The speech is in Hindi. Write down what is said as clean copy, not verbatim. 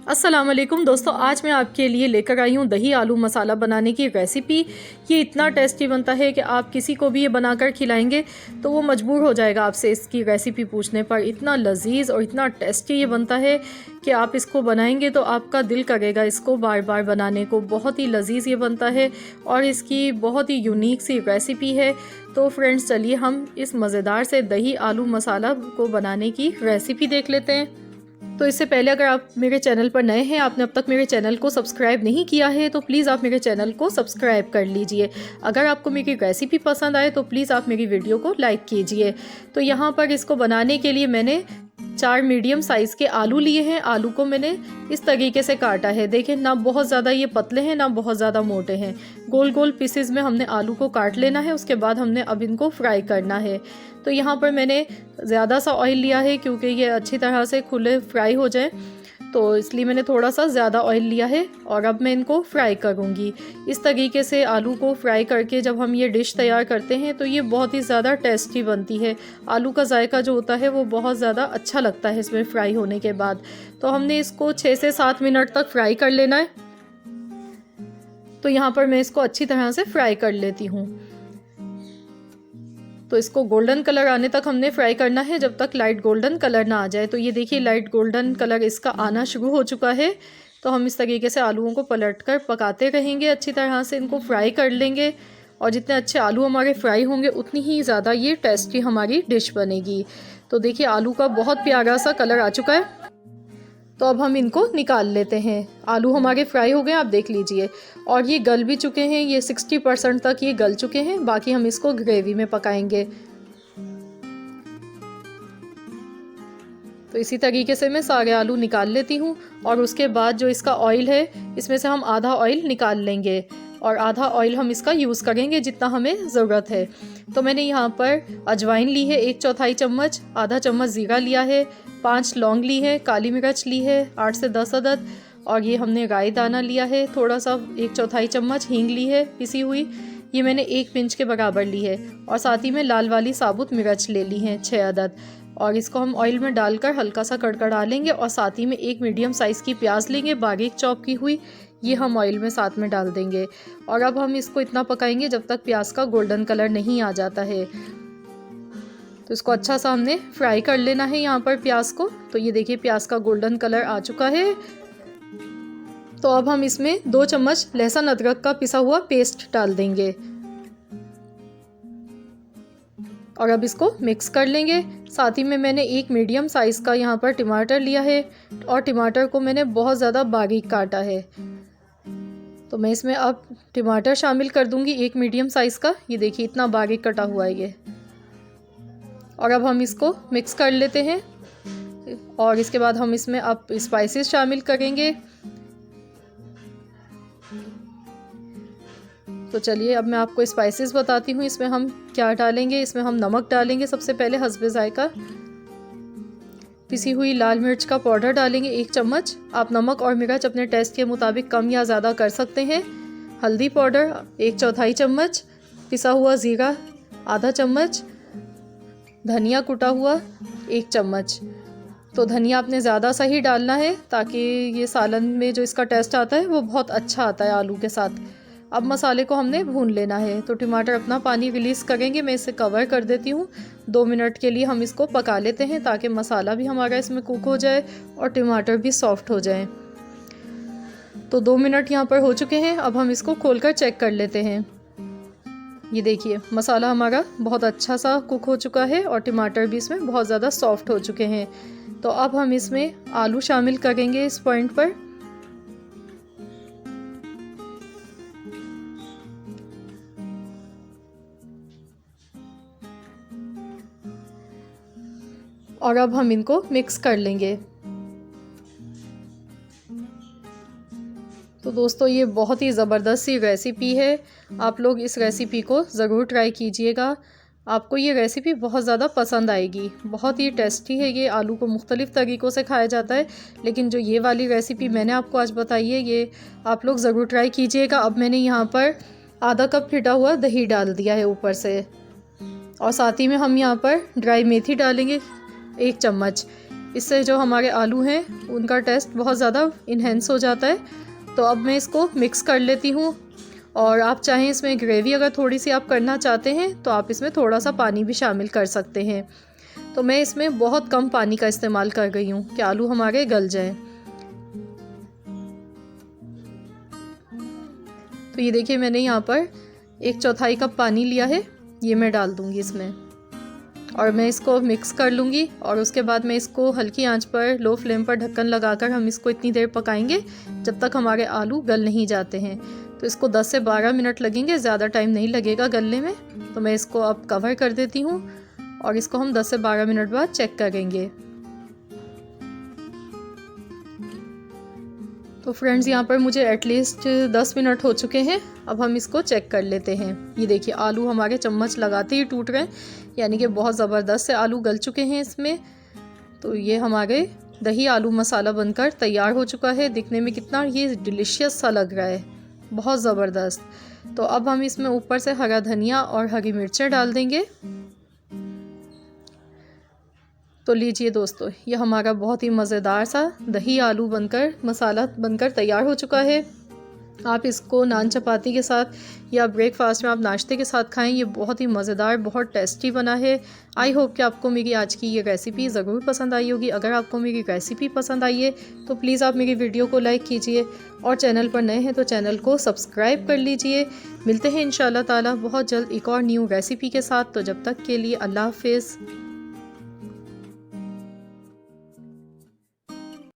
अस्सलाम वालेकुम दोस्तों, आज मैं आपके लिए लेकर आई हूँ दही आलू मसाला बनाने की रेसिपी। ये इतना टेस्टी बनता है कि आप किसी को भी ये बनाकर खिलाएंगे तो वो मजबूर हो जाएगा आपसे इसकी रेसिपी पूछने पर। इतना लजीज और इतना टेस्टी ये बनता है कि आप इसको बनाएंगे तो आपका दिल करेगा इसको बार बार बनाने को। बहुत ही लजीज ये बनता है और इसकी बहुत ही यूनिक सी रेसिपी है। तो फ्रेंड्स, चलिए हम इस मज़ेदार से दही आलू मसाला को बनाने की रेसिपी देख लेते हैं। तो इससे पहले अगर आप मेरे चैनल पर नए हैं, आपने अब तक मेरे चैनल को सब्सक्राइब नहीं किया है तो प्लीज़ आप मेरे चैनल को सब्सक्राइब कर लीजिए। अगर आपको मेरी रेसिपी पसंद आए तो प्लीज़ आप मेरी वीडियो को लाइक कीजिए। तो यहाँ पर इसको बनाने के लिए मैंने 4 मीडियम साइज़ के आलू लिए हैं। आलू को मैंने इस तरीके से काटा है। देखें, ना बहुत ज़्यादा ये पतले हैं ना बहुत ज़्यादा मोटे हैं। गोल गोल पीसेस में हमने आलू को काट लेना है। उसके बाद हमने अब इनको फ्राई करना है। तो यहाँ पर मैंने ज़्यादा सा ऑयल लिया है क्योंकि ये अच्छी तरह से खुले फ्राई हो जाए, तो इसलिए मैंने थोड़ा सा ज़्यादा ऑयल लिया है। और अब मैं इनको फ्राई करूँगी। इस तरीके से आलू को फ्राई करके जब हम ये डिश तैयार करते हैं तो ये बहुत ही ज़्यादा टेस्टी बनती है। आलू का जायका जो होता है वो बहुत ज़्यादा अच्छा लगता है इसमें फ्राई होने के बाद। तो हमने इसको 6 से 7 मिनट तक फ्राई कर लेना है। तो यहाँ पर मैं इसको अच्छी तरह से फ्राई कर लेती हूँ। तो इसको गोल्डन कलर आने तक हमने फ्राई करना है, जब तक लाइट गोल्डन कलर ना आ जाए। तो ये देखिए, लाइट गोल्डन कलर इसका आना शुरू हो चुका है। तो हम इस तरीके से आलूओं को पलटकर पकाते रहेंगे, अच्छी तरह से इनको फ्राई कर लेंगे। और जितने अच्छे आलू हमारे फ्राई होंगे उतनी ही ज़्यादा ये टेस्टी हमारी डिश बनेगी। तो देखिए, आलू का बहुत प्यारा सा कलर आ चुका है। तो अब हम इनको निकाल लेते हैं। आलू हमारे फ्राई हो गए, आप देख लीजिए। और ये गल भी चुके हैं, ये 60% तक ये गल चुके हैं। बाकी हम इसको ग्रेवी में पकाएंगे। तो इसी तरीके से मैं सारे आलू निकाल लेती हूँ। और उसके बाद जो इसका ऑयल है, इसमें से हम आधा ऑयल निकाल लेंगे और आधा ऑयल हम इसका यूज़ करेंगे जितना हमें ज़रूरत है। तो मैंने यहाँ पर अजवाइन ली है 1/4 चम्मच, आधा चम्मच ज़ीरा लिया है, 5 लौंग ली है, काली मिर्च ली है 8 से 10 अदद, और ये हमने राई दाना लिया है थोड़ा सा 1/4 चम्मच, हींग ली है पिसी हुई, ये मैंने 1 पिंच के बराबर ली है। और साथ ही में लाल वाली साबुत मिर्च ले ली हैं 6 अदद। और इसको हम ऑयल में डालकर हल्का सा कड़कड़ा लेंगे। और साथ ही में 1 मीडियम साइज़ की प्याज लेंगे बारीक चॉप की हुई, ये हम ऑयल में साथ में डाल देंगे। और अब हम इसको इतना पकाएंगे जब तक प्याज का गोल्डन कलर नहीं आ जाता है। तो इसको अच्छा सा हमने फ्राई कर लेना है यहाँ पर प्याज को। तो ये देखिए, प्याज का गोल्डन कलर आ चुका है। तो अब हम इसमें 2 चम्मच लहसुन अदरक का पिसा हुआ पेस्ट डाल देंगे और अब इसको मिक्स कर लेंगे। साथ ही में मैंने 1 मीडियम साइज़ का यहाँ पर टमाटर लिया है और टमाटर को मैंने बहुत ज़्यादा बारीक काटा है। तो मैं इसमें अब टमाटर शामिल कर दूंगी 1 मीडियम साइज़ का। ये देखिए, इतना बारीक कटा हुआ है ये। और अब हम इसको मिक्स कर लेते हैं। और इसके बाद हम इसमें अब स्पाइसेस शामिल करेंगे। तो चलिए, अब मैं आपको स्पाइसेस बताती हूँ इसमें हम क्या डालेंगे। इसमें हम नमक डालेंगे सबसे पहले हस्बे जायका, पिसी हुई लाल मिर्च का पाउडर डालेंगे 1 चम्मच। आप नमक और मिर्च अपने टेस्ट के मुताबिक कम या ज़्यादा कर सकते हैं। हल्दी पाउडर 1/4 चम्मच, पिसा हुआ ज़ीरा आधा चम्मच, धनिया कुटा हुआ 1 चम्मच। तो धनिया आपने ज़्यादा सा ही डालना है ताकि ये सालन में जो इसका टेस्ट आता है वो बहुत अच्छा आता है आलू के साथ। अब मसाले को हमने भून लेना है। तो टमाटर अपना पानी रिलीज़ करेंगे। मैं इसे कवर कर देती हूँ। 2 मिनट के लिए हम इसको पका लेते हैं ताकि मसाला भी हमारा इसमें कुक हो जाए और टमाटर भी सॉफ्ट हो जाए। तो 2 मिनट यहाँ पर हो चुके हैं। अब हम इसको खोलकर चेक कर लेते हैं। ये देखिए, मसाला हमारा बहुत अच्छा सा कुक हो चुका है और टमाटर भी इसमें बहुत ज़्यादा सॉफ्ट हो चुके हैं। तो अब हम इसमें आलू शामिल करेंगे इस पॉइंट पर। और अब हम इनको मिक्स कर लेंगे। तो दोस्तों, ये बहुत ही ज़बरदस्त सी रेसिपी है। आप लोग इस रेसिपी को ज़रूर ट्राई कीजिएगा। आपको ये रेसिपी बहुत ज़्यादा पसंद आएगी। बहुत ही टेस्टी है ये। आलू को मुख्तलिफ़ तरीक़ों से खाया जाता है, लेकिन जो ये वाली रेसिपी मैंने आपको आज बताई है, ये आप लोग ज़रूर ट्राई कीजिएगा। अब मैंने यहाँ पर आधा कप फिटा हुआ दही डाल दिया है ऊपर से। और साथ ही में हम यहाँ पर ड्राई मेथी डालेंगे 1 चम्मच। इससे जो हमारे आलू हैं उनका टेस्ट बहुत ज़्यादा इन्हेंस हो जाता है। तो अब मैं इसको मिक्स कर लेती हूँ। और आप चाहें इसमें ग्रेवी अगर थोड़ी सी आप करना चाहते हैं तो आप इसमें थोड़ा सा पानी भी शामिल कर सकते हैं। तो मैं इसमें बहुत कम पानी का इस्तेमाल कर रही हूँ कि आलू हमारे गल जाएं। तो ये देखिए मैंने यहाँ पर 1/4 कप पानी लिया है, ये मैं डाल दूँगी इसमें और मैं इसको मिक्स कर लूँगी। और उसके बाद मैं इसको हल्की आंच पर लो फ्लेम पर ढक्कन लगाकर हम इसको इतनी देर पकाएंगे जब तक हमारे आलू गल नहीं जाते हैं। तो इसको 10 से 12 मिनट लगेंगे, ज़्यादा टाइम नहीं लगेगा गलने में। तो मैं इसको अब कवर कर देती हूँ और इसको हम 10 से 12 मिनट बाद चेक करेंगे। तो फ्रेंड्स यहाँ पर मुझे एटलीस्ट 10 मिनट हो चुके हैं। अब हम इसको चेक कर लेते हैं। ये देखिए आलू हमारे चम्मच लगाते ही टूट रहे हैं, यानी कि बहुत ज़बरदस्त से आलू गल चुके हैं इसमें। तो ये हमारे दही आलू मसाला बनकर तैयार हो चुका है। दिखने में कितना ये डिलीशियस सा लग रहा है, बहुत ज़बरदस्त। तो अब हम इसमें ऊपर से हरा धनिया और हरी मिर्चें डाल देंगे। तो लीजिए दोस्तों, ये हमारा बहुत ही मज़ेदार सा दही आलू बनकर मसाला बनकर तैयार हो चुका है। आप इसको नान चपाती के साथ या ब्रेकफास्ट में आप नाश्ते के साथ खाएं। ये बहुत ही मज़ेदार, बहुत टेस्टी बना है। आई होप कि आपको मेरी आज की ये रेसिपी ज़रूर पसंद आई होगी। अगर आपको मेरी रेसिपी पसंद आई है तो प्लीज़ आप मेरी वीडियो को लाइक कीजिए और चैनल पर नए हैं तो चैनल को सब्सक्राइब कर लीजिए। मिलते हैं इंशाल्लाह ताला बहुत जल्द एक और न्यू रेसिपी के साथ। तो जब तक के लिए अल्लाह हाफ़िज़।